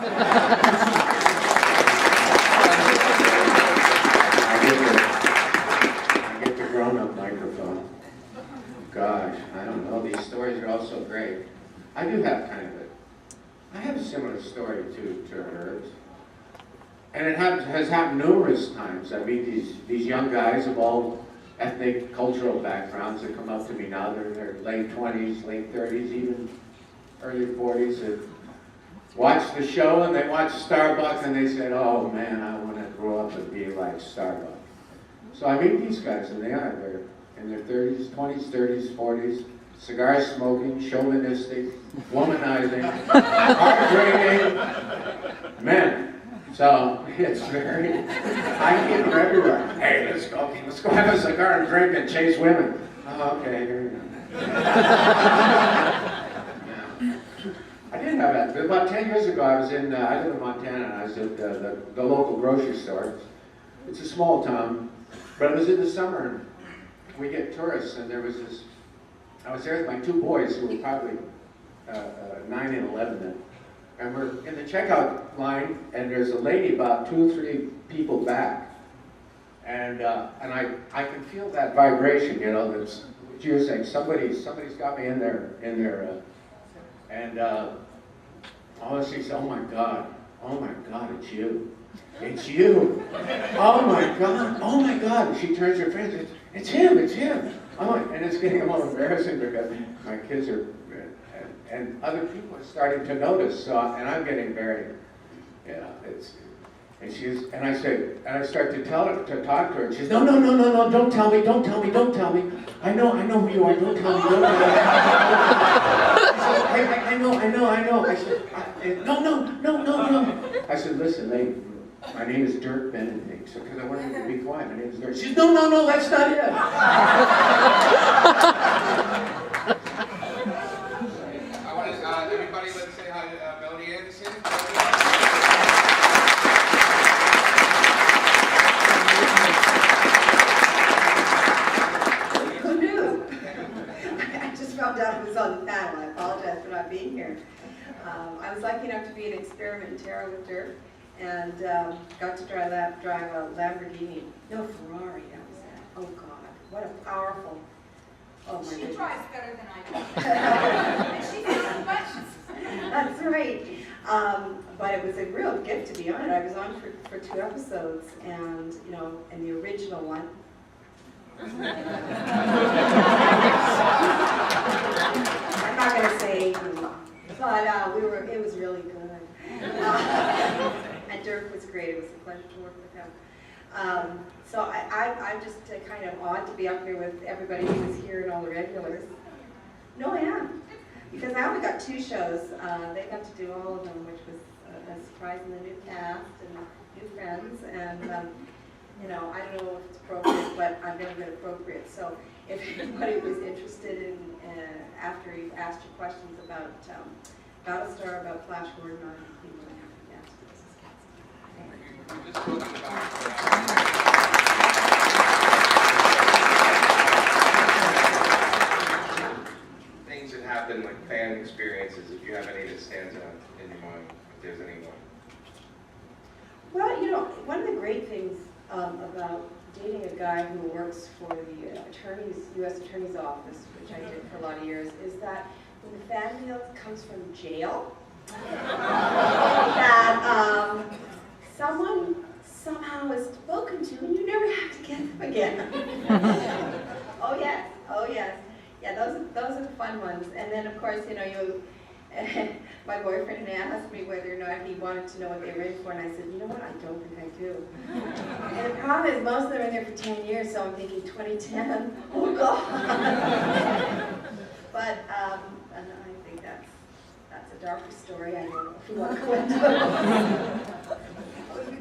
I get the grown-up microphone. Gosh, I don't know. These stories are all so great. I do have I have a similar story to Herb's. And it has happened numerous times. I meet these young guys of all ethnic, cultural backgrounds that come up to me now. They're in their late 20s, late 30s, even early 40s. That watch the show and they watch Starbucks and they said, oh man, I want to grow up and be like Starbucks. So I meet these guys and they're in their 30s, 20s, 30s, 40s, cigar smoking, chauvinistic, womanizing, hard drinking men. So it's very, I get them everywhere. Hey, let's go have a cigar and drink and chase women. Oh, okay, here we go. I didn't have that. About 10 years ago, I live in Montana, and I was at the local grocery store. It's a small town, but it was in the summer, and we get tourists, and there was this, I was there with my two boys who were probably 9 and 11 then. And we're in the checkout line, and there's a lady about 2 or 3 people back, and I can feel that vibration, you know. That's what you were saying. Somebody's got me in there, and all I see is, oh my God, it's you, oh my God, and she turns to her friends, it's him. Oh, and it's getting a little embarrassing because my kids are. And other people are starting to notice, and I'm getting very, and I start to talk to her, and she says, no, don't tell me, I know who you are, don't tell me. I know. I said, no. I said, listen, my name is Dirk Benedict, so because I wanted her to be quiet, my name is Dirk. She says, no, that's not it. Everybody, let's say hi to Melony Anderson. Who knew? I just found out I was on the panel. I apologize for not being here. I was lucky enough to be an experimenter with Dirk, and got to drive a Lamborghini. No, Ferrari, that was that. Oh God, what a powerful. Oh my goodness. She drives better than I do. And she has the buttons. That's right. But it was a real gift, to be honest. I was on for 2 episodes, and in the original one. I'm not going to say, but it was really good. And Dirk was great. It was a pleasure to work with him. So I'm just kind of odd to be up here with everybody who was here and all the regulars. No, I am. Because I only got 2 shows. They got to do all of them, which was a surprise in the new cast and new friends. And, I don't know if it's appropriate, but I've never been appropriate. So if anybody was interested in, after you've asked your questions about Battlestar, about Flash Gordon, I'd be more than happy to answer. Things that happen, like fan experiences, if you have any that stands out in your mind, if there's any one. Well, one of the great things about dating a guy who works for the U.S. Attorney's Office, which I did for a lot of years, is that when the fan mail comes from jail, that someone somehow is spoken to and you never have to get them again. Oh yes. Yeah, those are the fun ones. And then of course, my boyfriend asked me whether or not he wanted to know what they were in for, and I said, you know what, I don't think I do. And the problem is most of them are in there for 10 years, so I'm thinking 2010, oh God. But and I think that's a darker story. I don't know if you want to go into it.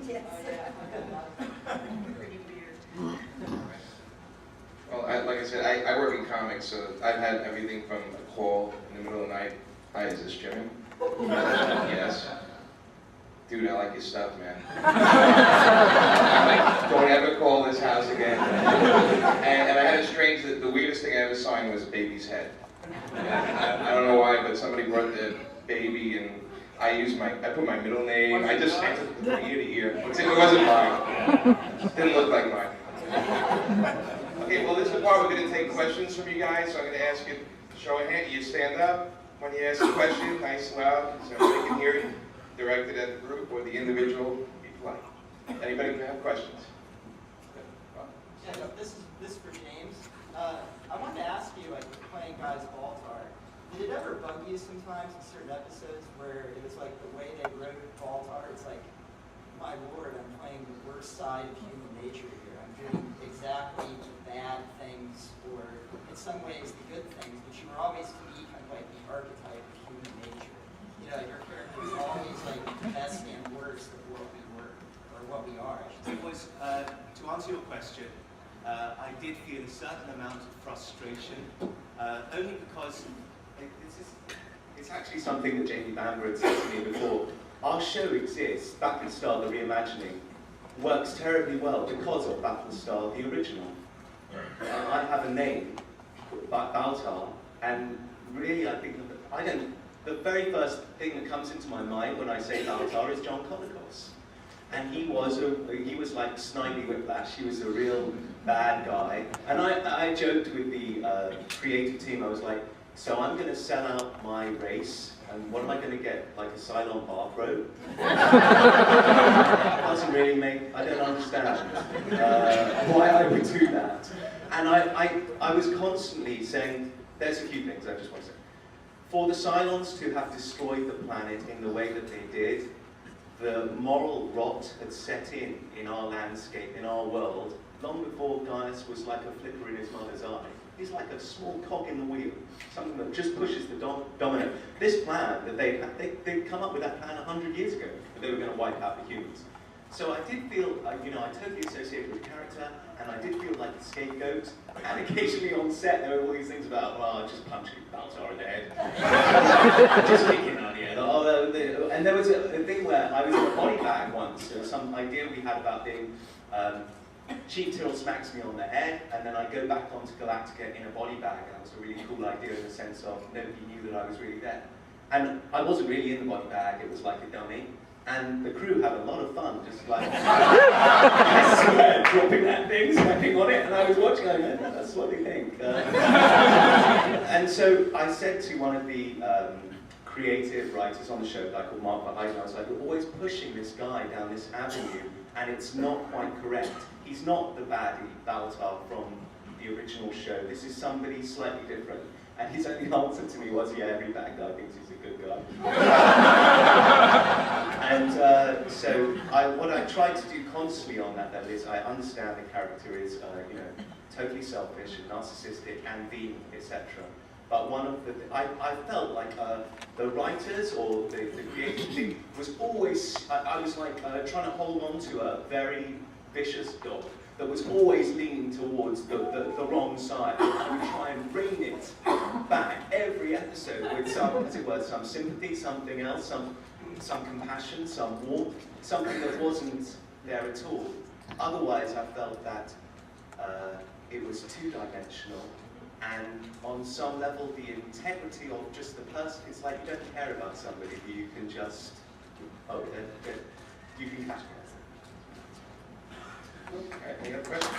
Yes. Pretty weird. Well, like I said, I work in comics, so I've had everything from a call in the middle of the night. Hi, is this Jimmy? Yes. Dude, I like your stuff, man. I'm like, don't ever call this house again. And I had a strange, the weirdest thing I ever signed was baby's head. I don't know why, but somebody brought the baby, and I put my middle name, I took it from ear to ear. It wasn't mine. It didn't look like mine. Okay, well this is the part we're going to take questions from you guys, so I'm going to ask you to show a hand. You stand up when you ask a question, nice and loud, so everybody can hear you. Directed at the group or the individual, be polite. Anybody can have questions? Yeah, no, this is for James. I wanted to ask you, like, playing Guys Baltar, did it ever bug you sometimes in certain episodes where it was like the way they wrote Baltar, it's like, my lord, I'm playing the worst side of human nature here. I'm doing exactly the bad things, or in some ways the good things, but you were always to me kind of like the archetype of human nature. You know, your character was always like the best and worst of what we were, or what we are, I should say. It was, to answer your question, I did feel a certain amount of frustration, only because it's actually something that Jamie Bamber had said to me before. Our show exists, Battlestar, the reimagining, works terribly well because of Battlestar, the original. I have a name, Baltar, and really I think the very first thing that comes into my mind when I say Baltar is John Colicos. And he was like Snidely Whiplash. He was a real bad guy. And I joked with the creative team. I was like, so I'm going to sell out my race, and what am I going to get? Like a Cylon bathrobe? Doesn't really make. I don't understand why I would do that. And I was constantly saying, there's a few things I just want to say. For the Cylons to have destroyed the planet in the way that they did, the moral rot had set in our landscape, in our world, long before Gaius was like a flicker in his mother's eye. He's like a small cog in the wheel, something that just pushes the domino. This plan that they'd come up with that plan 100 years ago, that they were going to wipe out the humans. So I did feel, I totally associated with the character, and I did feel like the scapegoat. And occasionally on set, there were all these things about, well, I'll just punch Baltar in the head. Just kicking on the head. And there was a thing where I was in a body bag once. There was some idea we had about being, Chief Tyrrell smacks me on the head, and then I go back onto Galactica in a body bag. And that was a really cool idea in the sense of nobody knew that I was really there. And I wasn't really in the body bag, it was like a dummy. And the crew had a lot of fun, just like, I swear, dropping that thing, stepping on it, and I was watching, I go, that's what they think. And so I said to one of the creative writers on the show, a guy called Mark Verheiden, I was like, you're always pushing this guy down this avenue, and it's not quite correct. He's not the baddie Baltar from the original show. This is somebody slightly different. And his only answer to me was, yeah, every bad guy thinks he's a good guy. And so what I tried to do constantly on that level is I understand the character is totally selfish and narcissistic and vain, etc. But one of the I felt like the writers or the creative team was always I was like trying to hold on to a very vicious dog that was always leaning towards the wrong side. I would try and bring it back every episode with some, as it were, some sympathy, something else, some compassion, some warmth, something that wasn't there at all. Otherwise, I felt that it was two-dimensional, and on some level, the integrity of just the person, it's like you don't care about somebody, you can just, you can catch me. Okay, any other questions?